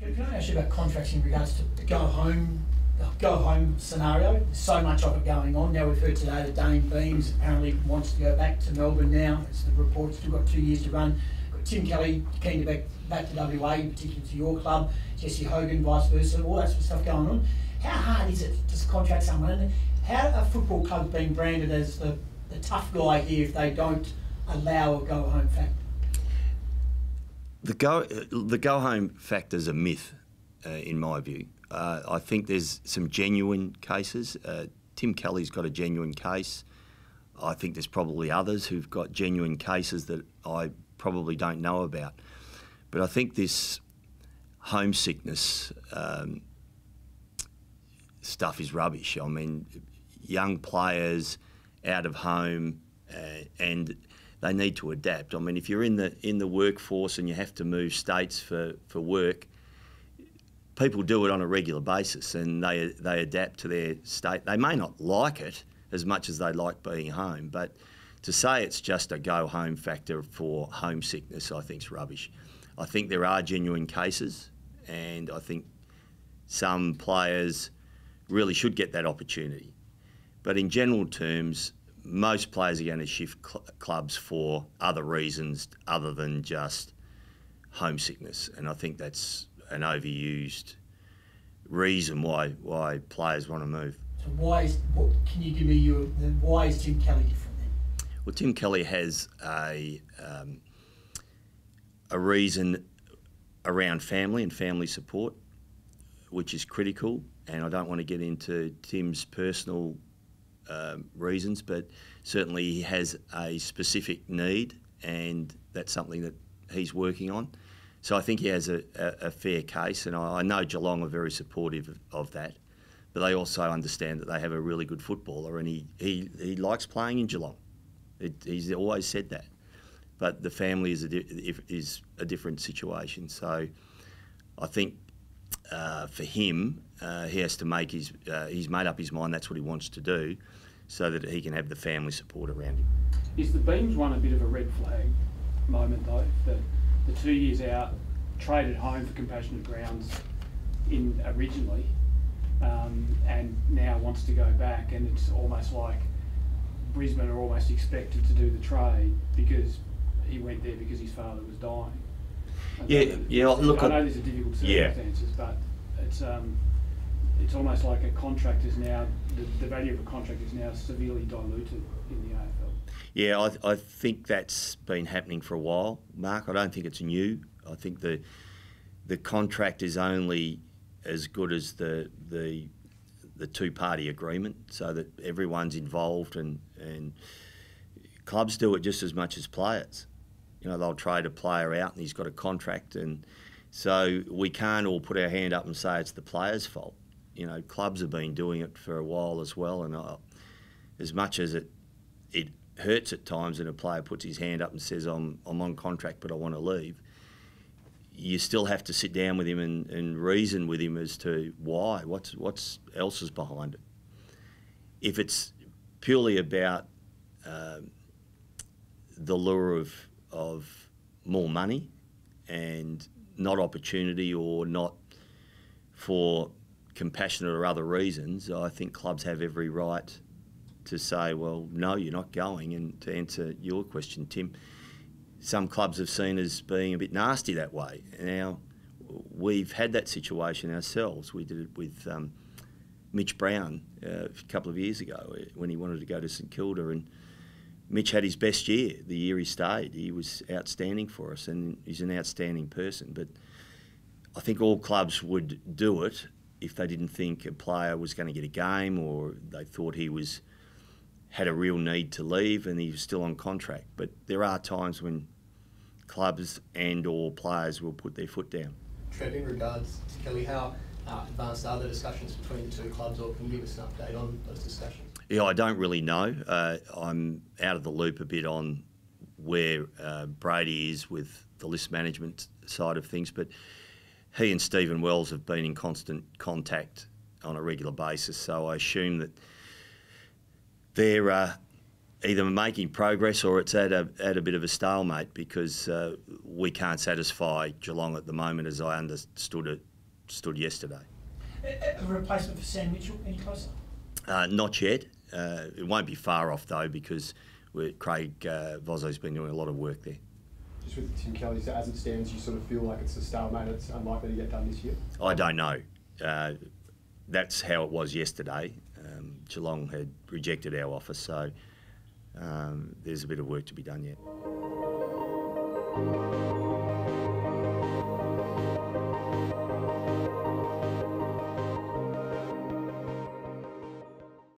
Can I ask you about contracts in regards to the go-home scenario? There's so much of it going on. Now we've heard today that Dane Beams apparently wants to go back to Melbourne now. It's the report, still got 2 years to run. Got Tim Kelly keen to back to WA, in particular to your club. Jesse Hogan, vice versa, all that sort of stuff going on. How hard is it to contract someone? And how are football clubs being branded as the tough guy here if they don't allow a go-home factor? The go-home factor is a myth, in my view. I think there's some genuine cases. Tim Kelly's got a genuine case. I think there's probably others who've got genuine cases that I probably don't know about. But I think this homesickness stuff is rubbish. I mean, young players out of home and they need to adapt. I mean, if you're in the workforce and you have to move states for work, people do it on a regular basis and they adapt to their state. They may not like it as much as they like being home, but to say it's just a go-home factor for homesickness, I think is rubbish. I think there are genuine cases, and I think some players really should get that opportunity. But in general terms, most players are going to shift clubs for other reasons other than just homesickness, and I think that's an overused reason why players want to move. So can you give me why is Tim Kelly different then? Well, Tim Kelly has a reason around family and family support, which is critical, and I don't want to get into Tim's personal reasons, but certainly he has a specific need, and that's something that he's working on. So I think he has a fair case, and I know Geelong are very supportive of that, but they also understand that they have a really good footballer, and he likes playing in Geelong. He's always said that, but the family is a different situation. So I think for him, he has to make he's made up his mind. That's what he wants to do, so that he can have the family support around him. Is the Beams one a bit of a red flag moment though? That the 2 years out, traded home for compassionate grounds originally, and now wants to go back, and it's almost like Brisbane are almost expected to do the trade because he went there because his father was dying. Look, I know these are difficult circumstances, but it's almost like a contract is now, the value of a contract is now severely diluted in the AFL. Yeah, I think that's been happening for a while, Mark. I don't think it's new. I think the contract is only as good as the two-party agreement, so that everyone's involved, and clubs do it just as much as players. You know, they'll trade a player out and he's got a contract, and so we can't all put our hand up and say it's the player's fault. You know, clubs have been doing it for a while as well, and as much as it hurts at times when a player puts his hand up and says, I'm on contract but I want to leave, you still have to sit down with him and reason with him as to why, what's else is behind it. If it's purely about the lure of more money and not opportunity, or not for compassionate or other reasons, I think clubs have every right to say, well, no, you're not going. And to answer your question, Tim, some clubs have seen as being a bit nasty that way. Now, we've had that situation ourselves. We did it with Mitch Brown a couple of years ago when he wanted to go to St Kilda, and Mitch had his best year, the year he stayed. He was outstanding for us, and he's an outstanding person. But I think all clubs would do it if they didn't think a player was going to get a game, or they thought he had a real need to leave and he was still on contract. But there are times when clubs and or players will put their foot down. Trev, in regards to Kelly, how advanced are the discussions between the two clubs, or can you give us an update on those discussions? Yeah, I don't really know. I'm out of the loop a bit on where Brady is with the list management side of things, but he and Stephen Wells have been in constant contact on a regular basis, so I assume that they're either making progress or it's at a bit of a stalemate because we can't satisfy Geelong at the moment, as I understood yesterday. A replacement for Sam Mitchell, any closer? Not yet. It won't be far off though, because Craig Vozzo's been doing a lot of work there. Just with Tim Kelly, so as it stands, you sort of feel like it's a stalemate, it's unlikely to get done this year? I don't know. That's how it was yesterday. Geelong had rejected our offer, so there's a bit of work to be done yet.